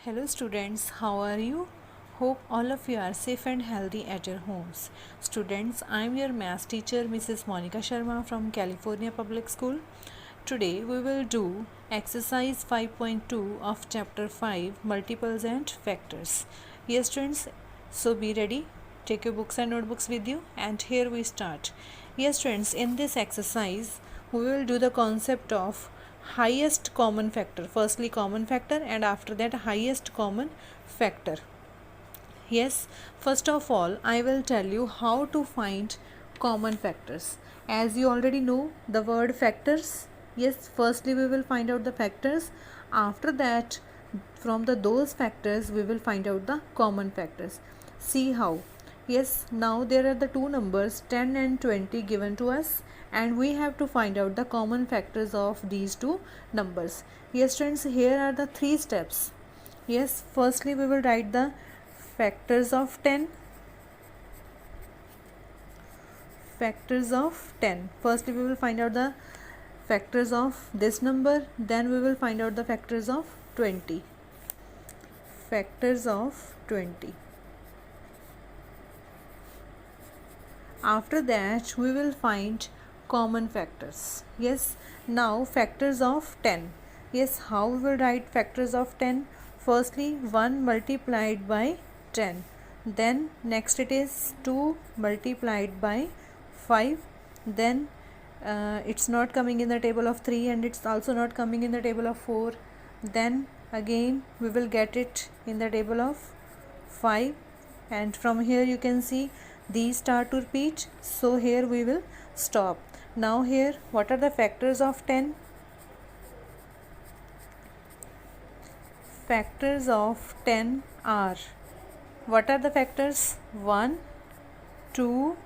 Hello students, how are you? Hope all of you are safe and healthy at your homes. Students, I am your math teacher Mrs. Monica Sharma from California Public School. Today we will do exercise 5.2 of chapter 5 multiples and factors. Yes students, so be ready. Take your books and notebooks with you and here we start. Yes students, in this exercise we will do the concept of highest common factor. Firstly common factor and after that highest common factor. Yes, first of all I will tell you how to find common factors. As you already know the word factors, yes, firstly we will find out the factors. After that from those factors we will find out the common factors. See how. Yes, now there are the two numbers 10 and 20 given to us and we have to find out the common factors of these two numbers. Yes friends, here are the three steps. Yes, firstly we will write the factors of 10. Factors of 10. Firstly we will find out the factors of this number, then we will find out the factors of 20. Factors of 20. After that we will find common factors. Yes, now factors of 10. Yes, how we will write factors of 10? Firstly 1 multiplied by 10, then next it is 2 multiplied by 5, then it's not coming in the table of 3 and it's also not coming in the table of 4, then again we will get it in the table of 5, and from here you can see these start to repeat, so here we will stop. Now here what are the factors of 10? Factors of 10 are, what are the factors? 1, 2,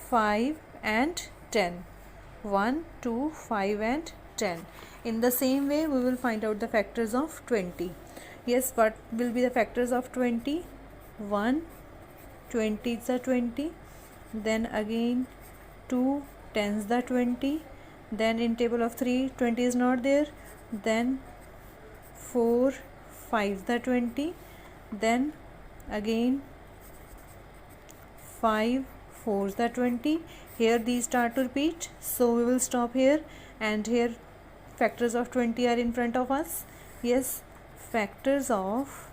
5 and 10. 1, 2, 5 and 10. In the same way we will find out the factors of 20. Yes, what will be the factors of 20? 1, 20 is the 20, then again 2 tens the 20, then in table of 3 20 is not there, then 4 5 the 20, then again 5 4 the 20. Here these start to repeat, so we will stop here, and here factors of 20 are in front of us. Yes, factors of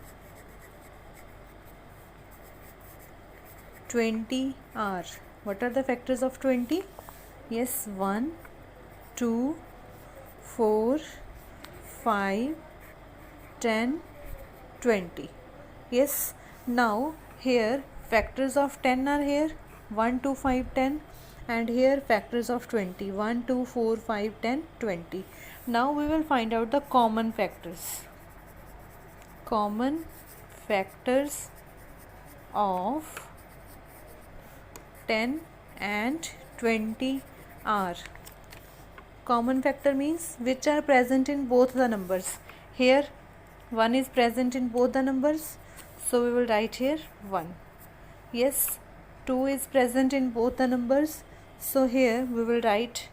20 are, what are the factors of 20? Yes, 1, 2, 4, 5, 10, 20. Yes, now here factors of 10 are here 1, 2, 5, 10, and here factors of 20 1, 2, 4, 5, 10, 20. Now we will find out the common factors. Common factors of 10 and 20 are, common factor means which are present in both the numbers. Here 1 is present in both the numbers, so we will write here 1. Yes, 2 is present in both the numbers, so here we will write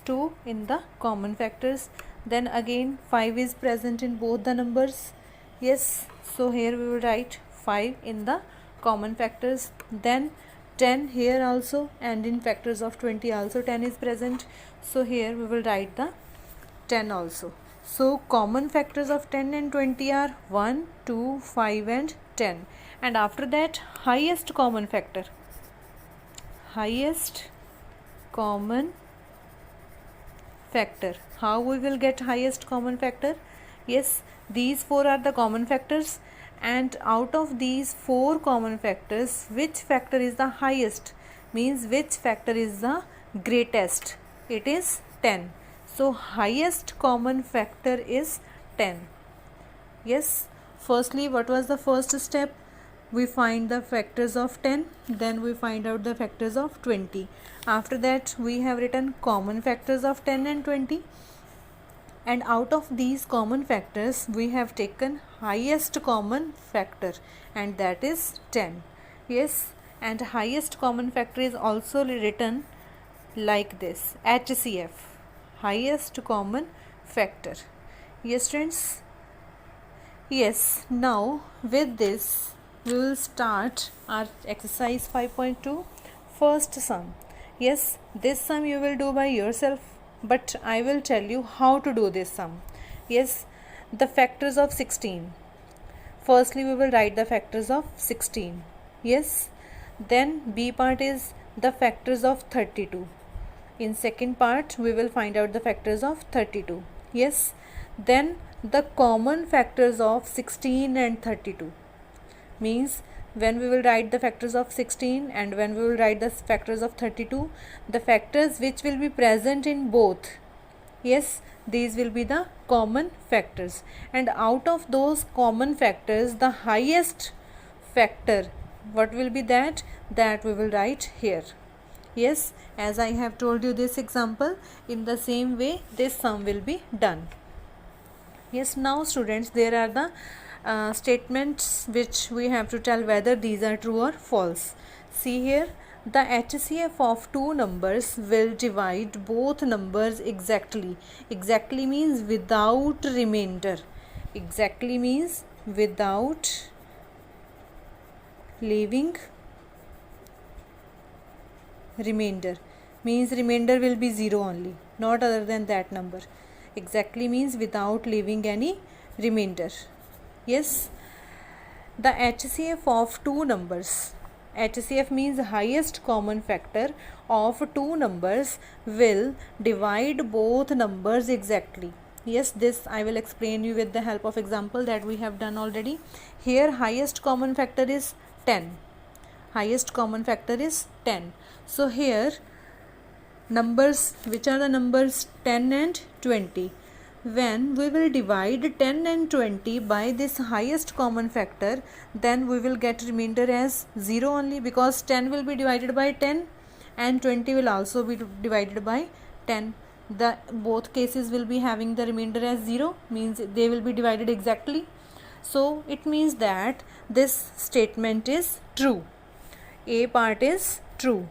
2 in the common factors. Then again 5 is present in both the numbers. Yes, so here we will write 5 in the common factors. Then 10 here also, and in factors of 20 also 10 is present, so here we will write the 10 also. So common factors of 10 and 20 are 1, 2, 5 and 10. And after that highest common factor. Highest common factor. How we will get highest common factor? Yes, these four are the common factors, and out of these four common factors which factor is the highest, means which factor is the greatest? It is 10. So highest common factor is 10. Yes, firstly what was the first step? We find the factors of 10, then we find out the factors of 20. After that we have written common factors of 10 and 20, and out of these common factors we have taken highest common factor, and that is 10. Yes, and highest common factor is also written like this, HCF, highest common factor. Yes friends, Yes, now with this we will start our exercise 5.2, first sum. Yes, this sum you will do by yourself, but I will tell you how to do this sum. Yes, the factors of 16. Firstly, we will write the factors of 16. Yes, then B part is the factors of 32. In second part, we will find out the factors of 32. Yes, then the common factors of 16 and 32. Means when we will write the factors of 16 and when we will write the factors of 32, the factors which will be present in both, yes, these will be the common factors, and out of those common factors the highest factor, what will be that we will write here. Yes, as I have told you this example, in the same way this sum will be done. Yes, now students, there are the statements which we have to tell whether these are true or false. See here, the HCF of two numbers will divide both numbers exactly. Exactly means without remainder. Exactly means without leaving remainder. Means remainder will be 0 only, not other than that number. Exactly means without leaving any remainder. Yes, the HCF of two numbers. HCF means highest common factor of two numbers will divide both numbers exactly. Yes, this I will explain you with the help of example that we have done already. Here highest common factor is 10. Highest common factor is 10. So here numbers, which are the numbers 10 and 20. When we will divide 10 and 20 by this highest common factor, then we will get remainder as 0 only, because 10 will be divided by 10 and 20 will also be divided by 10. The both cases will be having the remainder as 0, means they will be divided exactly. So it means that this statement is true. A part is true.